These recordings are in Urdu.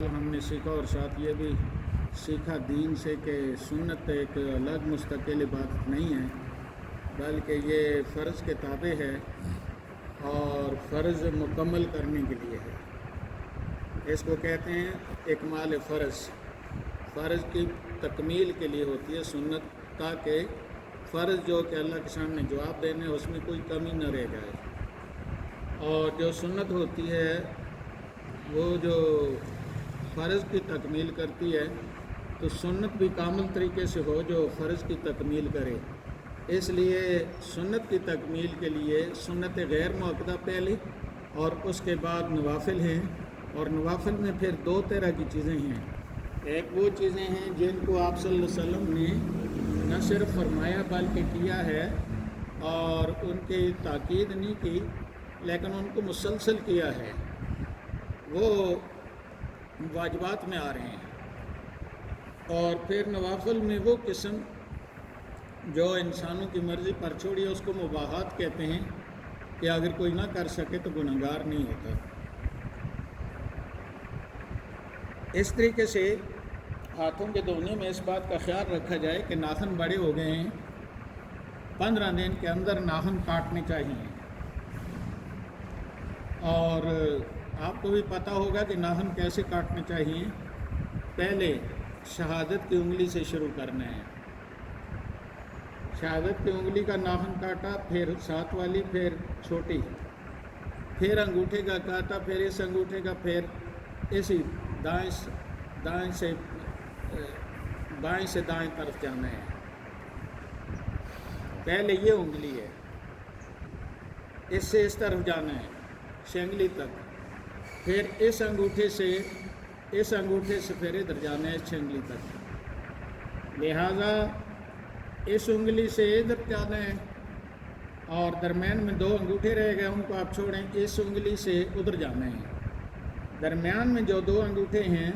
ہم نے سیکھا اور ساتھ یہ بھی سیکھا دین سے کہ سنت ایک الگ مستقل عبادت نہیں ہے، بلکہ یہ فرض کے تابع ہے اور فرض مکمل کرنے کے لیے ہے۔ اس کو کہتے ہیں اکمال فرض، فرض کی تکمیل کے لیے ہوتی ہے سنت، تاکہ فرض جو کہ اللہ کے سامنے جواب دینے اس میں کوئی کمی نہ رہ جائے۔ اور جو سنت ہوتی ہے وہ جو فرض کی تکمیل کرتی ہے، تو سنت بھی کامل طریقے سے ہو جو فرض کی تکمیل کرے۔ اس لیے سنت کی تکمیل کے لیے سنت غیر مؤکدہ پہلے اور اس کے بعد نوافل ہیں، اور نوافل میں پھر دو طرح کی چیزیں ہیں۔ ایک وہ چیزیں ہیں جن کو آپ صلی اللہ علیہ وسلم نے نہ صرف فرمایا بلکہ کیا ہے، اور ان کی تاکید نہیں کی لیکن ان کو مسلسل کیا ہے، وہ واجبات میں آ رہے ہیں۔ اور پھر نوافل میں وہ قسم جو انسانوں کی مرضی پر چھوڑی ہے، اس کو مباحات کہتے ہیں کہ اگر کوئی نہ کر سکے تو گنہگار نہیں ہوتا۔ اس طریقے سے ہاتھوں کے دھونے میں اس بات کا خیال رکھا جائے کہ ناخن بڑے ہو گئے ہیں، 15 دن کے اندر ناخن کاٹنے چاہیے۔ اور آپ کو بھی پتہ ہوگا کہ ناخن کیسے کاٹنے چاہیے۔ پہلے شہادت کی انگلی سے شروع کرنا ہے، شہادت کی انگلی کا ناخن کاٹا، پھر ساتھ والی، پھر چھوٹی، پھر انگوٹھے کا کاٹا، پھر اس انگوٹھے کا، پھر اسی بائیں سے دائیں طرف جانا ہے۔ پہلے یہ انگلی ہے، اس سے اس طرف جانا ہے شنگلی تک، پھر اس انگوٹھے سے پھر ادھر جانا ہے چھنگلی تک۔ لہذا اس انگلی سے ادھر جانا ہے، اور درمیان میں 2 انگوٹھے رہ گئے، ان کو آپ چھوڑیں، اس انگلی سے ادھر جانا ہے۔ درمیان میں جو 2 انگوٹھے ہیں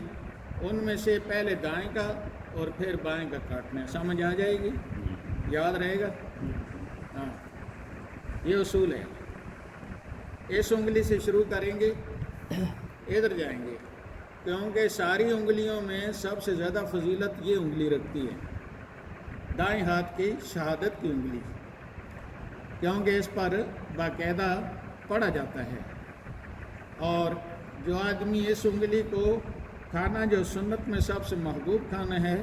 ان میں سے پہلے دائیں کا اور پھر بائیں کا کاٹنا ہے۔ سمجھ آ جائے گی؟ یاد رہے گا؟ ہاں، یہ اصول ہے۔ اس انگلی سے شروع کریں گے، ادھر جائیں گے، کیونکہ ساری انگلیوں میں سب سے زیادہ فضیلت یہ انگلی رکھتی ہے، دائیں ہاتھ کی شہادت کی انگلی، کیونکہ اس پر باقاعدہ پڑھا جاتا ہے۔ اور جو آدمی اس انگلی کو کھانا جو سنت میں سب سے محبوب کھانا ہے،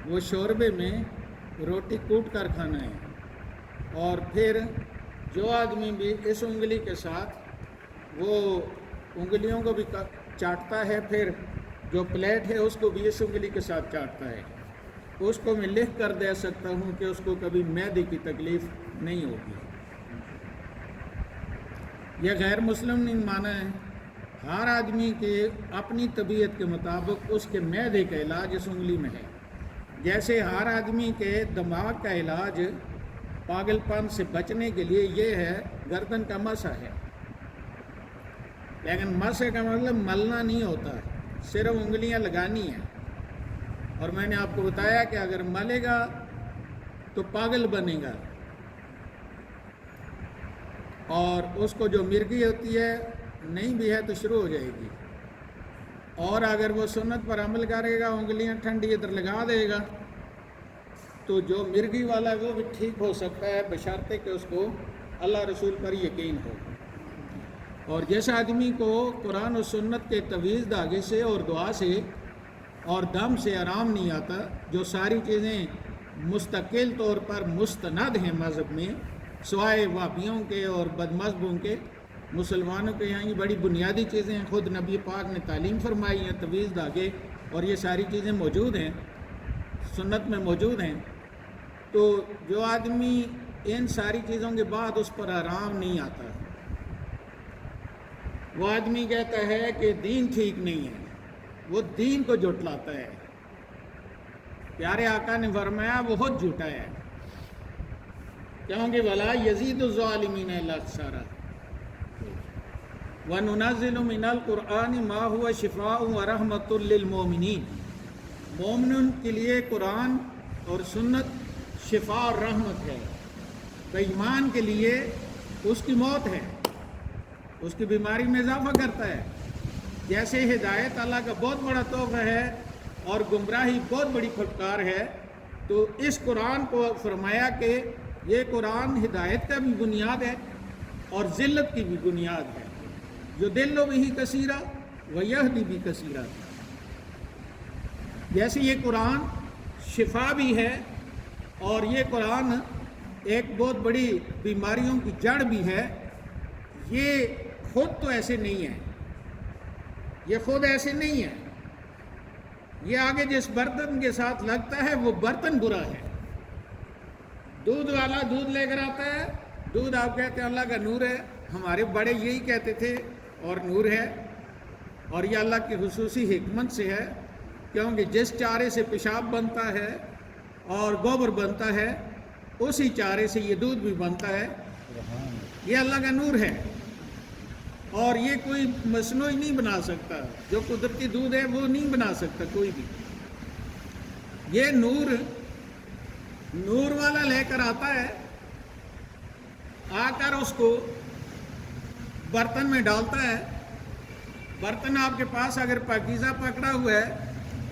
وہ شوربے میں روٹی کوٹ کر کھانا ہے۔ اور پھر جو آدمی بھی اس انگلی کے ساتھ وہ انگلیوں کو بھی چاٹتا ہے، پھر جو پلیٹ ہے اس کو بھی اس انگلی کے ساتھ چاٹتا ہے، اس کو میں لکھ کر دے سکتا ہوں کہ اس کو کبھی معدے کی تکلیف نہیں ہوگی۔ یہ غیر مسلم نہیں مانا ہے، ہر آدمی کے اپنی طبیعت کے مطابق اس کے معدے کا علاج اس انگلی میں ہے۔ جیسے ہر آدمی کے دماغ کا علاج پاگل پن سے بچنے کے لیے یہ ہے، گردن کا مسح ہے، لیکن مسح کا مطلب ملنا نہیں ہوتا، صرف انگلیاں لگانی ہیں۔ اور میں نے آپ کو بتایا کہ اگر ملے گا تو پاگل بنے گا، اور اس کو جو مرگی ہوتی ہے نہیں بھی ہے تو شروع ہو جائے گی۔ اور اگر وہ سنت پر عمل کرے گا، انگلیاں ٹھنڈی ادھر لگا دے گا، تو جو مرگی والا ہے وہ بھی ٹھیک ہو سکتا ہے، بشرطے کہ اس کو اللہ رسول پر یقین ہو۔ اور جس آدمی کو قرآن و سنت کے طویل دھاگے سے اور دعا سے اور دم سے آرام نہیں آتا، جو ساری چیزیں مستقل طور پر مستند ہیں مذہب میں، سوائے وہابیوں کے اور بد مذہبوں کے، مسلمانوں کے یہاں یہ بڑی بنیادی چیزیں ہیں، خود نبی پاک نے تعلیم فرمائی ہیں، طویل دھاگے اور یہ ساری چیزیں موجود ہیں، سنت میں موجود ہیں۔ تو جو آدمی ان ساری چیزوں کے بعد اس پر آرام نہیں آتا، وہ آدمی کہتا ہے کہ دین ٹھیک نہیں ہے، وہ دین کو جھٹلاتا ہے۔ پیارے آقا نے فرمایا وہ خود جھوٹا ہے، کیونکہ وَلَا يَزِيدُ الظَّالِمِينَ إِلَّا خَسَارًا وَنُنَزِّلُ مِنَ الْقُرْآنِ مَا هُوَ شِفَاءٌ وَرَحْمَةٌ لِّلْمُؤْمِنِينَ۔ مومنوں کے لیے قرآن اور سنت شفا اور رحمت ہے، بے ایمان کے لیے اس کی موت ہے، اس کی بیماری میں اضافہ کرتا ہے۔ جیسے ہدایت اللہ کا بہت بڑا تحفہ ہے اور گمراہی بہت بڑی پھٹکار ہے، تو اس قرآن کو فرمایا کہ یہ قرآن ہدایت کا بھی بنیاد ہے اور ذلت کی بھی بنیاد ہے۔ جو دل و بھی کثیرہ ویہدی بھی کثیرہ، جیسے یہ قرآن شفا بھی ہے اور یہ قرآن ایک بہت بڑی بیماریوں کی جڑ بھی ہے۔ یہ خود تو ایسے نہیں ہے، یہ خود ایسے نہیں ہے، یہ آگے جس برتن کے ساتھ لگتا ہے وہ برتن برا ہے۔ دودھ والا دودھ لے کر آتا ہے، دودھ آپ کہتے ہیں اللہ کا نور ہے، ہمارے بڑے یہی کہتے تھے اور نور ہے، اور یہ اللہ کی خصوصی حکمت سے ہے، کیونکہ جس چارے سے پیشاب بنتا ہے اور گوبر بنتا ہے اسی چارے سے یہ دودھ بھی بنتا ہے۔ یہ اللہ کا نور ہے اور یہ کوئی مصنوعی نہیں بنا سکتا، جو قدرتی دودھ ہے وہ نہیں بنا سکتا کوئی بھی۔ یہ نور والا لے کر آتا ہے، آ کر اس کو برتن میں ڈالتا ہے۔ برتن آپ کے پاس اگر پاکیزہ پکڑا ہوا ہے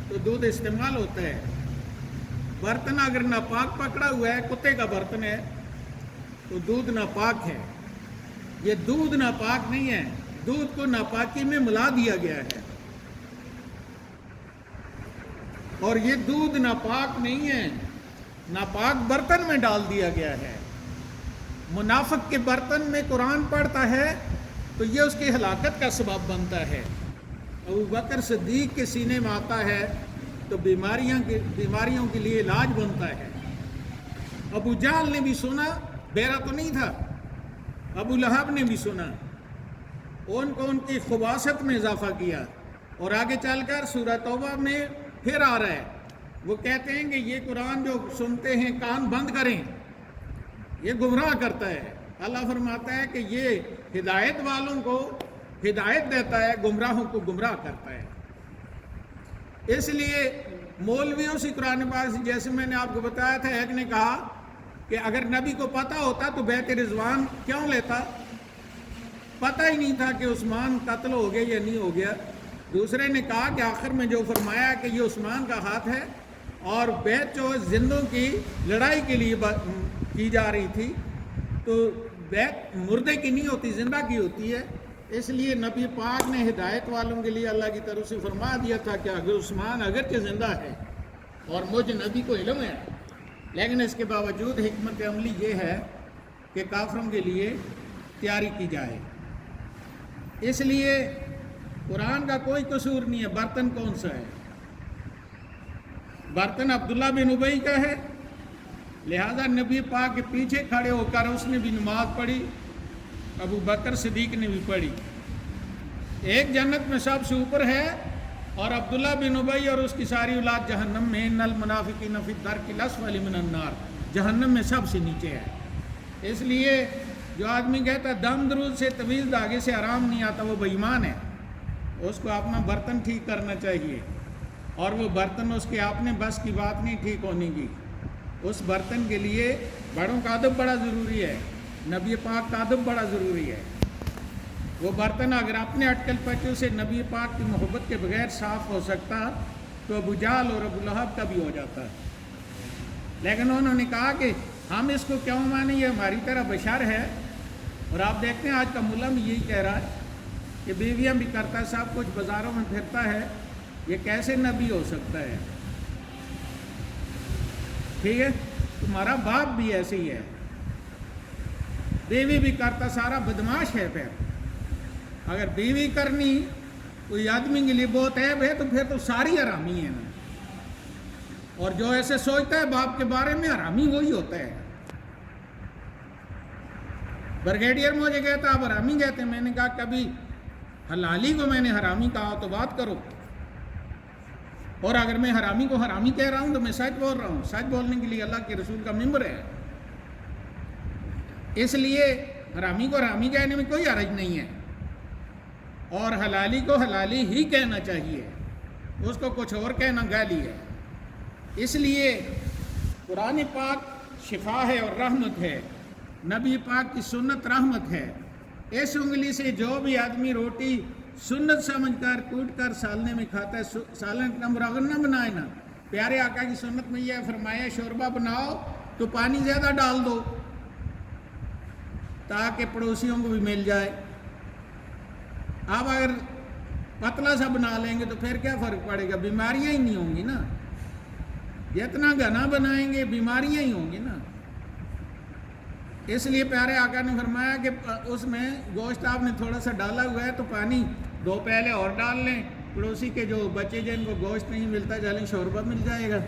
تو دودھ استعمال ہوتا ہے، برتن اگر ناپاک پکڑا ہوا ہے، کتے کا برتن ہے، تو دودھ ناپاک ہے۔ یہ دودھ ناپاک نہیں ہے، دودھ کو ناپاکی میں ملا دیا گیا ہے، اور یہ دودھ ناپاک نہیں ہے، ناپاک برتن میں ڈال دیا گیا ہے۔ منافق کے برتن میں قرآن پڑھتا ہے تو یہ اس کی ہلاکت کا سبب بنتا ہے۔ ابو بکر صدیق کے سینے میں آتا ہے تو بیماریوں کے لیے علاج بنتا ہے۔ ابو جہل نے بھی سنا، بیرا تو نہیں تھا، ابو لہب نے بھی سنا، ان کو ان کی خباثت میں اضافہ کیا، اور آگے چل کر سورہ توبہ میں پھر آ رہا ہے۔ وہ کہتے ہیں کہ یہ قرآن جو سنتے ہیں کان بند کریں، یہ گمراہ کرتا ہے۔ اللہ فرماتا ہے کہ یہ ہدایت والوں کو ہدایت دیتا ہے، گمراہوں کو گمراہ کرتا ہے۔ اس لیے مولویوں سے قرآن پاک سے، جیسے میں نے آپ کو بتایا تھا، ایک نے کہا کہ اگر نبی کو پتہ ہوتا تو بیعت رضوان کیوں لیتا؟ پتہ ہی نہیں تھا کہ عثمان قتل ہو گیا یا نہیں ہو گیا۔ دوسرے نے کہا کہ آخر میں جو فرمایا کہ یہ عثمان کا ہاتھ ہے، اور بیعت جو زندوں کی لڑائی کے لیے کی جا رہی تھی، تو بیعت مردے کی نہیں ہوتی، زندہ کی ہوتی ہے۔ اس لیے نبی پاک نے ہدایت والوں کے لیے اللہ کی طرف سے فرما دیا تھا کہ اگر عثمان اگرچہ زندہ ہے اور مجھ نبی کو علم ہے، لیکن اس کے باوجود حکمت عملی یہ ہے کہ کافروں کے لیے تیاری کی جائے۔ اس لیے قرآن کا کوئی قصور نہیں ہے۔ برتن کون سا ہے؟ برتن عبداللہ بن ابی کا ہے، لہذا نبی پاک کے پیچھے کھڑے ہو کر اس نے بھی نماز پڑھی، ابو بکر صدیق نے بھی پڑھی۔ ایک جنت میں سب سے اوپر ہے اور عبداللہ بن ابی اور اس کی ساری اولاد جہنم میں، ان المنافقین فی الدرک الاسفل من النار، جہنم میں سب سے نیچے ہے۔ اس لیے جو آدمی کہتا ہے دم درود سے طویل دھاگے سے آرام نہیں آتا، وہ بے ایمان ہے۔ اس کو اپنا برتن ٹھیک کرنا چاہیے، اور وہ برتن اس کے اپنے بس کی بات نہیں ٹھیک ہونے کی۔ اس برتن کے لیے بڑوں کا ادب بڑا ضروری ہے، نبی پاک کا ادب بڑا ضروری ہے۔ وہ برتن اگر اپنے اٹکل پچوں سے نبی پاک کی محبت کے بغیر صاف ہو سکتا تو ابو جہل اور ابو لہب کا بھی ہو جاتا، لیکن انہوں نے کہا کہ ہم اس کو کیوں مانیں، یہ ہماری طرح بشر ہے۔ اور آپ دیکھتے ہیں آج کا ملا بھی یہی کہہ رہا ہے کہ بیویاں بھی کرتا ہے، سب کچھ بازاروں میں پھرتا ہے، یہ کیسے نبی ہو سکتا ہے؟ ٹھیک ہے، تمہارا باپ بھی ایسے ہی ہے، بیوی بھی کرتا، سارا بدماش ہے۔ پھر اگر بیوی کرنی کوئی آدمی کے لیے بہت عیب ہے تو پھر تو ساری حرامی ہے نا۔ اور جو ایسے سوچتا ہے باپ کے بارے میں، حرامی وہی ہوتا ہے۔ بریگیڈیئر مجھے کہتا آپ حرامی کہتے ہیں، میں نے کہا کبھی حلالی کو میں نے حرامی کہا تو بات کرو، اور اگر میں حرامی کو حرامی کہہ رہا ہوں تو میں سچ بول رہا ہوں۔ سچ بولنے کے لیے اللہ کے رسول کا ممبر ہے، اس لیے حرامی کو حرامی کہنے میں کوئی حرج نہیں ہے، اور حلالی کو حلالی ہی کہنا چاہیے، اس کو کچھ اور کہنا گالی ہے۔ اس لیے قرآن پاک شفا ہے اور رحمت ہے، نبی پاک کی سنت رحمت ہے۔ اس انگلی سے جو بھی آدمی روٹی سنت سمجھ کر کوٹ کر سالنے میں کھاتا ہے، سالن کا مرغن نہ بنائے نا۔ پیارے آقا کی سنت میں یہ فرمایا شوربہ بناؤ تو پانی زیادہ ڈال دو تاکہ پڑوسیوں کو بھی مل جائے۔ آپ اگر پتلا سا بنا لیں گے تو پھر کیا فرق پڑے گا؟ بیماریاں ہی نہیں ہوں گی نا۔ جتنا گھنا بنائیں گے بیماریاں ہی ہوں گی نا۔ اس لیے پیارے آقا نے فرمایا کہ اس میں گوشت آپ نے تھوڑا سا ڈالا ہوا ہے تو پانی 2 پیالے اور ڈال لیں، پڑوسی کے جو بچے جن کو گوشت نہیں ملتا چلیں شوربہ مل جائے گا۔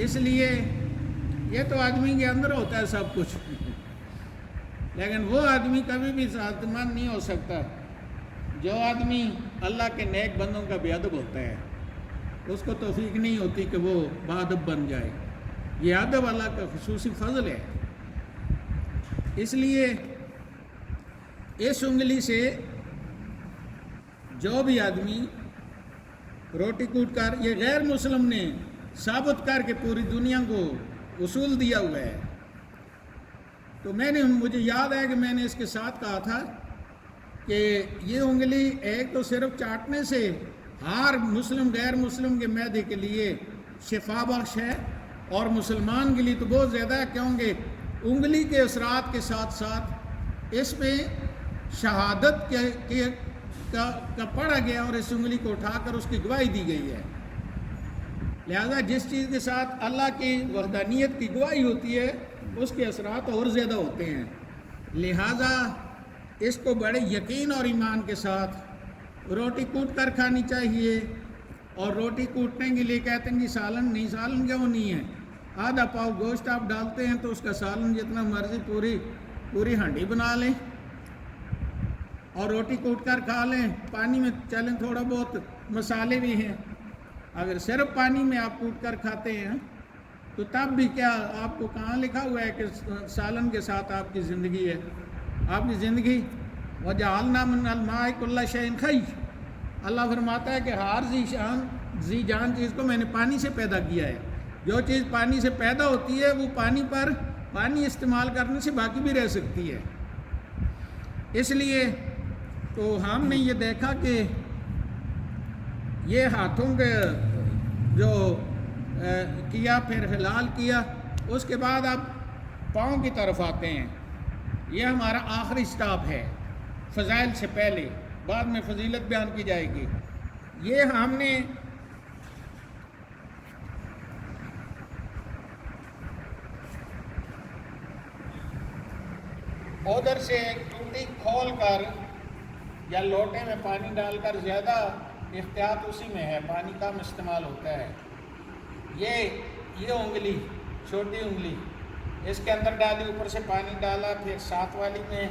اس لیے یہ تو آدمی کے اندر ہوتا ہے سب کچھ، لیکن وہ آدمی کبھی بھی سعادت مند نہیں ہو سکتا جو آدمی اللہ کے نیک بندوں کا بے ادب ہوتا ہے۔ اس کو توفیق نہیں ہوتی کہ وہ باادب بن جائے۔ یہ ادب اللہ کا خصوصی فضل ہے۔ اس لیے اس انگلی سے جو بھی آدمی روٹی کوٹ کر، یہ غیر مسلم نے ثابت کر کے پوری دنیا کو اصول دیا ہوا ہے۔ تو مجھے یاد ہے کہ میں نے اس کے ساتھ کہا تھا کہ یہ انگلی ایک تو صرف چاٹنے سے ہر مسلم غیر مسلم کے معدے کے لیے شفا بخش ہے، اور مسلمان کے لیے تو بہت زیادہ ہے، کیونکہ انگلی کے اثرات کے ساتھ ساتھ اس میں شہادت کا پڑھا گیا اور اس انگلی کو اٹھا کر اس کی گواہی دی گئی ہے۔ لہذا جس چیز کے ساتھ اللہ کی وحدانیت کی گواہی ہوتی ہے اس کے اثرات اور زیادہ ہوتے ہیں۔ لہذا اس کو بڑے یقین اور ایمان کے ساتھ روٹی کوٹ کر کھانی چاہیے۔ اور روٹی کوٹنے کے لیے کہتے ہیں کہ سالن نہیں، سالن کیوں نہیں ہے؟ آدھا پاؤ گوشت آپ ڈالتے ہیں تو اس کا سالن جتنا مرضی پوری ہانڈی بنا لیں اور روٹی کوٹ کر کھا لیں۔ پانی میں چلیں تھوڑا بہت مسالے بھی ہیں، اگر صرف پانی میں آپ کوٹ کر کھاتے ہیں تو تب بھی کیا آپ کو کہاں لکھا ہوا ہے کہ سالن کے ساتھ آپ کی زندگی ہے؟ آپ کی زندگی وَجَعَلْنَا مِنَ الْمَاءِ كُلَّ شَيْءٍ حَيٍّ، اللہ فرماتا ہے کہ ہر ذی جان چیز کو میں نے پانی سے پیدا کیا ہے۔ جو چیز پانی سے پیدا ہوتی ہے وہ پانی استعمال کرنے سے باقی بھی رہ سکتی ہے۔ اس لیے تو ہم نے یہ دیکھا کہ یہ ہاتھوں کے جو کیا پھر حلال کیا، اس کے بعد آپ پاؤں کی طرف آتے ہیں۔ یہ ہمارا آخری سٹاپ ہے فضائل سے پہلے، بعد میں فضیلت بیان کی جائے گی۔ یہ ہم نے ادھر سے ٹوٹی کھول کر یا لوٹے میں پانی ڈال کر، زیادہ احتیاط اسی میں ہے، پانی کم استعمال ہوتا ہے۔ یہ انگلی چھوٹی انگلی اس کے اندر ڈالی، اوپر سے پانی ڈالا، پھر ساتھ والی میں،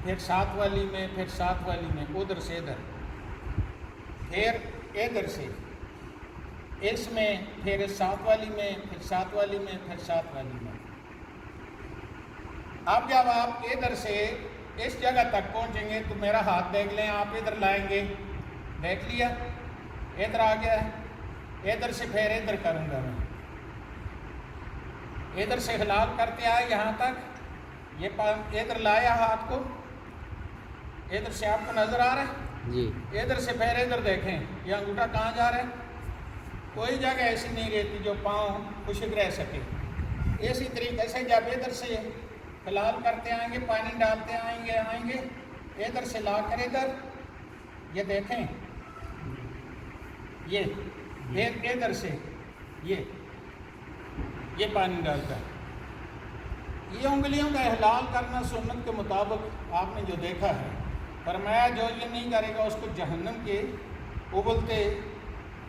پھر ساتھ والی میں، پھر ساتھ والی میں، ادھر سے ادھر، پھر ادھر سے اس میں، پھر ساتھ والی میں، پھر ساتھ والی میں، پھر ساتھ والی میں۔ اب جب آپ ادھر سے اس جگہ تک پہنچیں گے تو میرا ہاتھ دیکھ لیں، آپ ادھر لائیں گے، دیکھ لیا ادھر آ گیا ہے، ادھر سے پھر ادھر کروں گا میں، ادھر سے حلال کرتے آئے یہاں تک، یہ ادھر لایا ہاتھ کو، ادھر سے آپ کو نظر آ رہا ہے جی، ادھر سے پھر ادھر دیکھیں یہ انگوٹھا کہاں جا رہا ہے؟ کوئی جگہ ایسی نہیں رہتی جو پاؤں خشک رہ سکے۔ اسی طریقے سے جب ادھر سے حلال کرتے آئیں گے، پانی ڈالتے آئیں گے، ادھر سے لا کر ادھر، یہ دیکھیں یہ، پھر ادھر سے یہ پانی ڈالتا ہے۔ یہ انگلیوں کا حلال کرنا سنت کے مطابق آپ نے جو دیکھا ہے، فرمایا جو یہ نہیں کرے گا اس کو جہنم کے ابلتے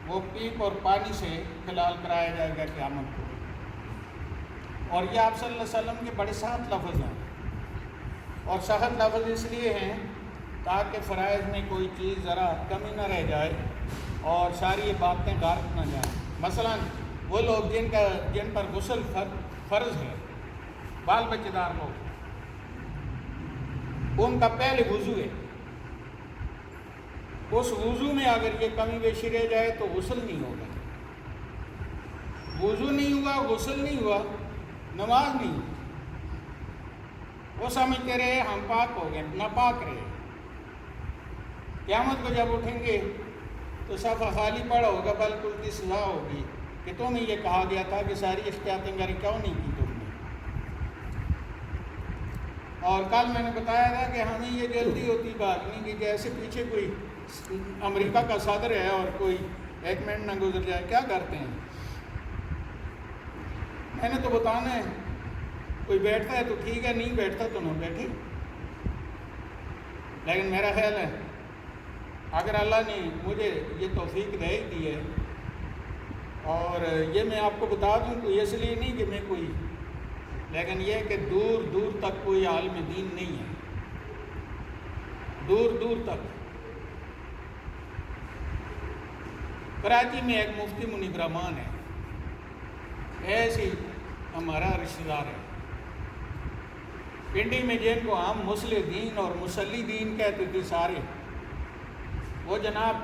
وہ پیپ اور پانی سے حلال کرایا جائے گا قیامت کو۔ اور یہ آپ صلی اللہ علیہ وسلم کے بڑے سخت لفظ ہیں، اور سخت لفظ اس لیے ہیں تاکہ فرائض میں کوئی چیز ذرا کمی نہ رہ جائے اور ساری یہ باتیں غارت نہ جائیں۔ مثلا وہ لوگ جن پر غسل فرض ہے، بال بچے دار لوگ، ان کا پہلے وضو ہے، اس وضو میں اگر یہ کمی بیشی رہ جائے تو غسل نہیں ہوگا، وضو نہیں ہوا، غسل نہیں ہوا، نماز نہیں، وہ سمجھتے رہے ہم پاک ہو گئے، ناپاک رہے۔ قیامت کو جب اٹھیں گے تو صفحہ خالی پڑا ہوگا، بالکل کی سزا ہوگی کہ تمہیں یہ کہا گیا تھا کہ ساری احتیاطیں گاری کیوں نہیں کی تم نے۔ اور کل میں نے بتایا تھا کہ ہمیں یہ جلدی ہوتی بھاگنے کی، جیسے پیچھے کوئی امریکہ کا صدر ہے اور کوئی 1 منٹ نہ گزر جائے، کیا کرتے ہیں؟ میں نے تو بتانا ہے، کوئی بیٹھتا ہے تو ٹھیک ہے، نہیں بیٹھتا تو نہ بیٹھے۔ لیکن میرا خیال ہے اگر اللہ نے مجھے یہ توفیق دے ہی دی ہے، اور یہ میں آپ کو بتا دوں کوئی اس لیے نہیں کہ میں کوئی، لیکن یہ کہ دور دور تک کوئی عالم دین نہیں ہے، دور دور تک۔ کراچی میں ایک مفتی منیب رحمان ہے، ایسی ہمارا رشتہ دار ہے۔ پنڈی میں جن کو ہم مسلح دین اور مسلی دین کہتے تھے سارے، وہ جناب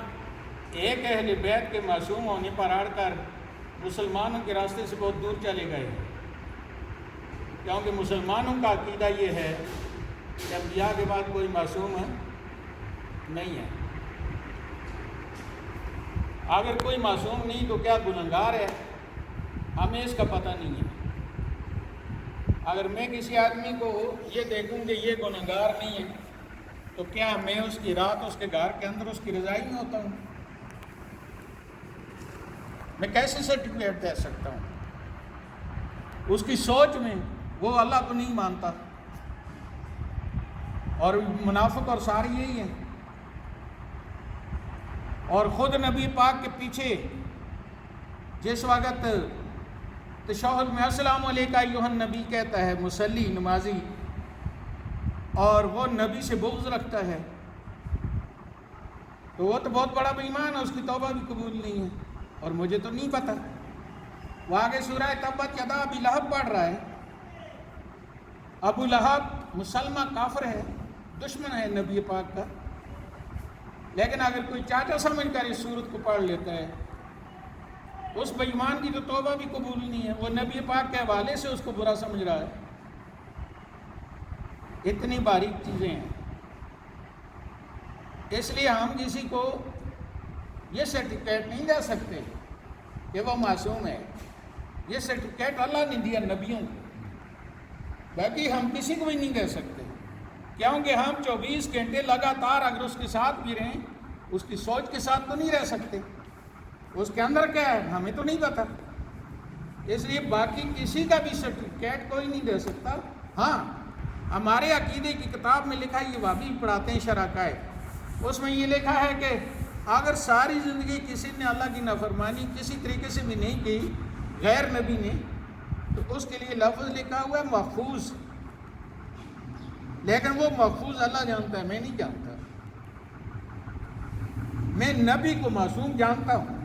ایک اہل بیت کے معصوم ہونے پر اڑ کر مسلمانوں کے راستے سے بہت دور چلے گئے، کیونکہ مسلمانوں کا عقیدہ یہ ہے کہ انبیاء کے بعد کوئی معصوم نہیں ہے۔ اگر کوئی معصوم نہیں تو کیا گنہگار ہے؟ ہمیں اس کا پتہ نہیں ہے۔ اگر میں کسی آدمی کو یہ دیکھوں کہ یہ گنہگار نہیں ہے تو کیا میں اس کی رات اس کے گھر کے اندر اس کی رضائی میں ہوتا ہوں؟ میں کیسے سرٹیفکیٹ دے سکتا ہوں؟ اس کی سوچ میں وہ اللہ کو نہیں مانتا، اور منافق اور ساری یہی ہیں۔ اور خود نبی پاک کے پیچھے جس وقت تشہد میں السلام علیکہ ایھا النبی کہتا ہے مصلی نمازی، اور وہ نبی سے بغض رکھتا ہے، تو وہ تو بہت بڑا بے ایمان ہے، اس کی توبہ بھی قبول نہیں ہے، اور مجھے تو نہیں پتہ۔ وہ آگے سورہ تبت یدا ابی لہب پڑھ رہا ہے۔ ابو لہب مسلمہ کافر ہے، دشمن ہے نبی پاک کا، لیکن اگر کوئی چاچا سمجھ کر اس سورت کو پڑھ لیتا ہے، اس بے ایمان کی تو توبہ بھی قبول نہیں ہے، وہ نبی پاک کے حوالے سے اس کو برا سمجھ رہا ہے۔ اتنی باریک چیزیں ہیں، اس لیے ہم کسی کو یہ سرٹیفکیٹ نہیں دے سکتے کہ وہ معصوم ہے۔ یہ سرٹیفکیٹ اللہ نے دیا نبیوں کو، باقی ہم کسی کو بھی نہیں دے سکتے، کیونکہ ہم 24 گھنٹے لگاتار اگر اس کے ساتھ بھی رہیں، اس کی سوچ کے ساتھ تو نہیں رہ سکتے، اس کے اندر کیا ہے ہمیں تو نہیں پتہ۔ اس لیے باقی کسی کا بھی سرٹیفکیٹ کوئی نہیں دے سکتا۔ ہاں، ہمارے عقیدے کی کتاب میں لکھا ہے، یہ وہابی پڑھاتے ہیں شرح قائد، اس میں یہ لکھا ہے کہ اگر ساری زندگی کسی نے اللہ کی نافرمانی کسی طریقے سے بھی نہیں کی غیر نبی نے، تو اس کے لیے لفظ لکھا ہوا ہے محفوظ، لیکن وہ محفوظ اللہ جانتا ہے، میں نہیں جانتا۔ میں نبی کو معصوم جانتا ہوں،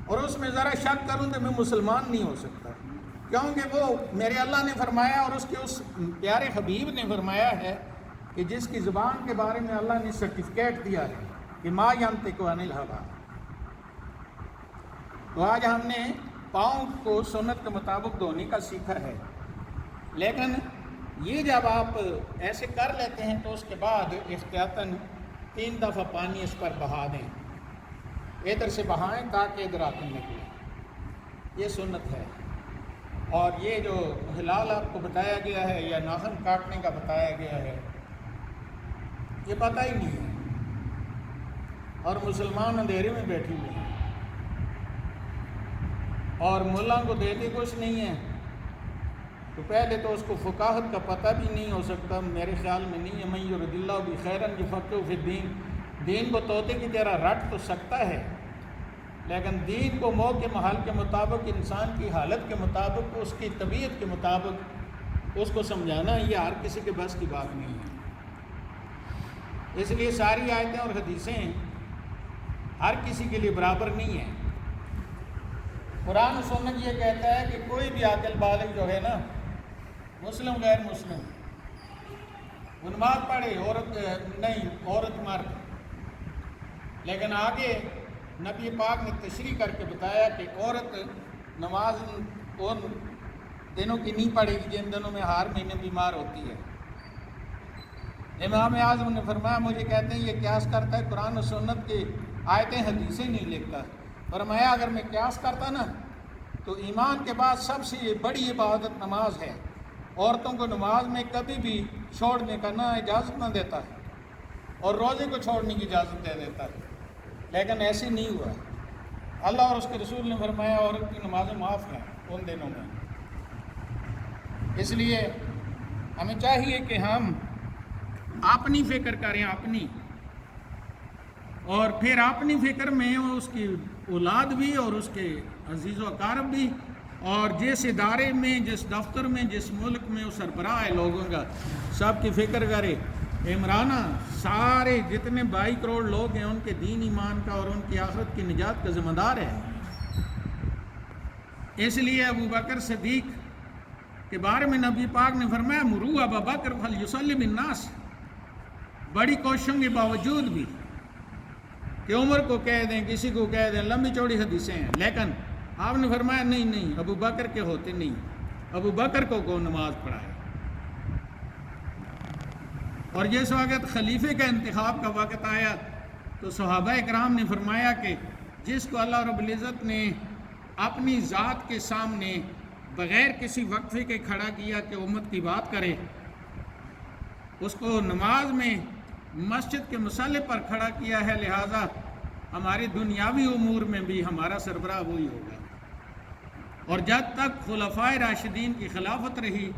اور اس میں ذرا شک کروں تو میں مسلمان نہیں ہو سکتا، کیونکہ وہ میرے اللہ نے فرمایا اور اس کے اس پیارے حبیب نے فرمایا ہے کہ جس کی زبان کے بارے میں اللہ نے سرٹیفکیٹ دیا ہے کہ ما ینطق عن الہویٰ۔ تو آج ہم نے پاؤں کو سنت کے مطابق دھونے کا سیکھا ہے، لیکن یہ جب آپ ایسے کر لیتے ہیں تو اس کے بعد احتیاطاً 3 دفعہ پانی اس پر بہا دیں، ادھر سے بہائیں تاکہ ادھر آتے نکلے، یہ سنت ہے۔ اور یہ جو ہلال آپ کو بتایا گیا ہے یا ناخن کاٹنے کا بتایا گیا ہے، یہ پتہ ہی نہیں ہے، اور مسلمان اندھیرے میں بیٹھے ہوئے ہیں، اور ملا کو دیتے کچھ نہیں ہے، تو پہلے تو اس کو فقاہت کا پتہ بھی نہیں ہو سکتا، میرے خیال میں نہیں ہے۔ من یرد اللہ بہ خیرا یفقہہ فی الدین، دین کو طوطے کی طرح رٹ تو سکتا ہے، لیکن دین کو موقع محل کے مطابق، انسان کی حالت کے مطابق، اس کی طبیعت کے مطابق اس کو سمجھانا یہ ہر کسی کے بس کی بات نہیں ہے۔ اس لیے ساری آیتیں اور حدیثیں ہر کسی کے لیے برابر نہیں ہیں۔ قرآن و سنت یہ کہتا ہے کہ کوئی بھی عاقل بالغ جو ہے نا، مسلم غیر مسلم، وہ نماز پڑھے، عورت نہیں، عورت مرد، لیکن آگے نبی پاک نے تشریح کر کے بتایا کہ عورت نماز ان دنوں کی نہیں پڑھے گی جن دنوں میں ہر مہینے بیمار ہوتی ہے۔ امام اعظم نے فرمایا مجھے کہتے ہیں یہ قیاس کرتا ہے قرآن و سنت کی آیتیں حدیثیں نہیں لکھتا. فرمایا اگر میں قیاس کرتا نا تو ایمان کے بعد سب سے بڑی عبادت نماز ہے. عورتوں کو نماز میں کبھی بھی چھوڑنے کا نہ اجازت نہ دیتا ہے اور روزے کو چھوڑنے کی اجازت دے دیتا ہے، لیکن ایسے نہیں ہوا. اللہ اور اس کے رسول نے فرمایا عورت کی نمازیں معاف ہیں ان دنوں میں. اس لیے ہمیں چاہیے کہ ہم اپنی فکر کریں اپنی، اور پھر اپنی فکر میں اس کی اولاد بھی اور اس کے عزیز و اقارب بھی، اور جس ادارے میں جس دفتر میں جس ملک میں وہ سربراہ ہے لوگوں کا سب کی فکر کرے. عمرانہ سارے جتنے 22 کروڑ لوگ ہیں ان کے دین ایمان کا اور ان کی آخرت کی نجات کا ذمہ دار ہے. اس لیے ابو بکر صدیق کے بارے میں نبی پاک نے فرمایا مرو ابا بکر فلیصلی بالناس. بڑی کوششوں کے باوجود بھی کہ عمر کو کہہ دیں کسی کو کہہ دیں، لمبی چوڑی حدیثیں ہیں، لیکن آپ نے فرمایا نہیں ابو بکر کے ہوتے نہیں، ابو بکر کو نماز پڑھائے. اور جس وقت خلیفے کا انتخاب کا وقت آیا تو صحابہ اکرام نے فرمایا کہ جس کو اللہ رب العزت نے اپنی ذات کے سامنے بغیر کسی وقفے کے کھڑا کیا کہ امت کی بات کرے، اس کو نماز میں مسجد کے مصلی پر کھڑا کیا ہے، لہٰذا ہمارے دنیاوی امور میں بھی ہمارا سربراہ وہی ہوگا. اور جب تک خلفائے راشدین کی خلافت رہی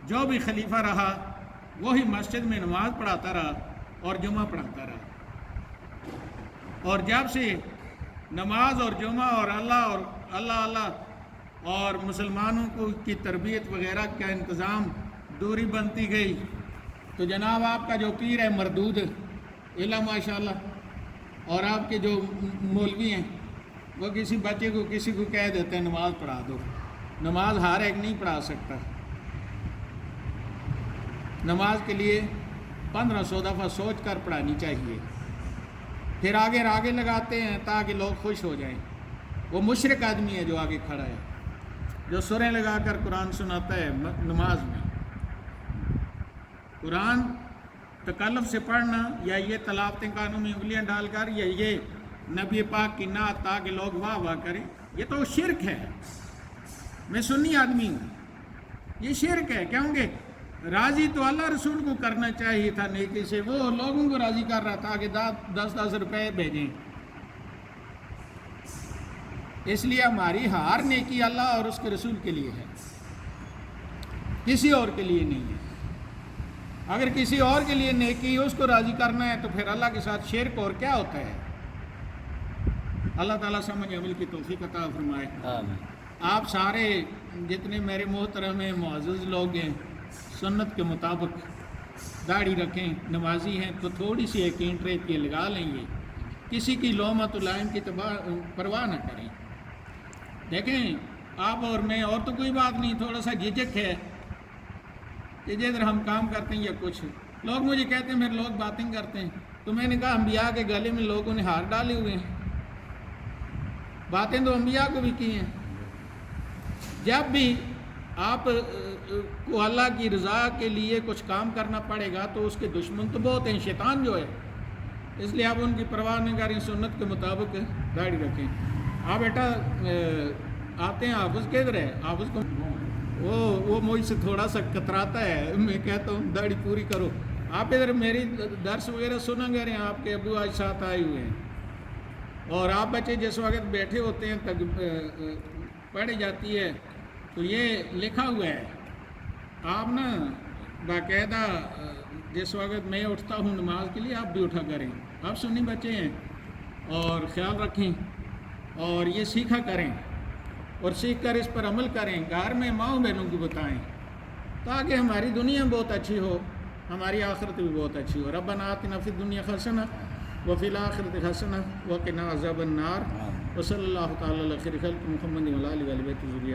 جو بھی خلیفہ رہا وہی مسجد میں نماز پڑھاتا رہا اور جمعہ پڑھاتا رہا. اور جب سے نماز اور جمعہ اور اللہ اور مسلمانوں کی تربیت وغیرہ کا انتظام دوری بنتی گئی تو جناب آپ کا جو پیر ہے مردود اللہ ماشاءاللہ، اور آپ کے جو مولوی ہیں وہ کسی بچے کو کسی کو کہہ دیتے ہیں نماز پڑھا دو. نماز ہر ایک نہیں پڑھا سکتا. نماز کے لیے 1500 دفعہ سوچ کر پڑھانی چاہیے. پھر آگے لگاتے ہیں تاکہ لوگ خوش ہو جائیں. وہ مشرک آدمی ہے جو آگے کھڑا ہے، جو سریں لگا کر قرآن سناتا ہے نماز میں. قرآن تکلف سے پڑھنا یا یہ تلاوتیں کانوں میں انگلیاں ڈال کر یا یہ نبی پاک کی نعت تاکہ لوگ واہ واہ کریں، یہ تو شرک ہے. میں سنی آدمی ہوں، یہ شرک ہے. کیونکہ راضی تو اللہ رسول کو کرنا چاہیے تھا نیکی سے، وہ لوگوں کو راضی کر رہا تھا کہ 10 روپے بھیجیں. اس لیے ہماری ہر نیکی اللہ اور اس کے رسول کے لیے ہے، کسی اور کے لیے نہیں ہے. اگر کسی اور کے لیے نیکی اس کو راضی کرنا ہے تو پھر اللہ کے ساتھ شرک اور کیا ہوتا ہے. اللہ تعالیٰ سمجھ عمل کی توفیق عطا فرمائے. آپ سارے جتنے میرے محترم ہیں معزز لوگ ہیں سنت کے مطابق داڑھی رکھیں، نمازی ہیں تو تھوڑی سی ایک اینٹ ریت کی لگا لیں گے، کسی کی لومت لائم کی پرواہ نہ کریں. دیکھیں آپ اور میں اور تو کوئی بات نہیں، تھوڑا سا جھجک ہے کہ جدھر ہم کام کرتے ہیں یا کچھ لوگ مجھے کہتے ہیں میرے لوگ باتیں کرتے ہیں، تو میں نے کہا انبیاء کے گلے میں لوگوں نے ہار ڈالے ہوئے ہیں، باتیں تو انبیاء کو بھی کی ہیں. جب بھی آپ کو اللہ کی رضا کے لیے کچھ کام کرنا پڑے گا تو اس کے دشمن تو بہت ہیں، شیطان جو ہے، اس لیے آپ ان کی پرواہ نہیں کریں، سنت کے مطابق داڑھی رکھیں. آپ بیٹا آتے ہیں حافظ کدھر ہے؟ حافظ کو وہ مجھ سے تھوڑا سا کتراتا ہے، میں کہتا ہوں داڑھی پوری کرو. آپ ادھر میری درس وغیرہ سنا گے رہے ہیں، آپ کے ابو آج ساتھ آئے ہوئے ہیں، اور آپ بچے جس وقت بیٹھے ہوتے ہیں تک پڑھی جاتی ہے تو یہ لکھا ہوا ہے. آپ نا باقاعدہ جس وقت میں اٹھتا ہوں نماز کے لیے آپ بھی اٹھا کریں. آپ سنی بچے ہیں اور خیال رکھیں اور یہ سیکھا کریں اور سیکھ کر اس پر عمل کریں، گھر میں ماؤں بہنوں کو بتائیں تاکہ ہماری دنیا بہت اچھی ہو، ہماری آخرت بھی بہت اچھی ہو. ربنا آتنا فی الدنیا حسنہ وفی الآخرۃ حسنہ وقنا عذاب النار. وصلی اللہ تعالی علی خیر خلق محمد وعلی آلہ و بیتہ ذریۃ.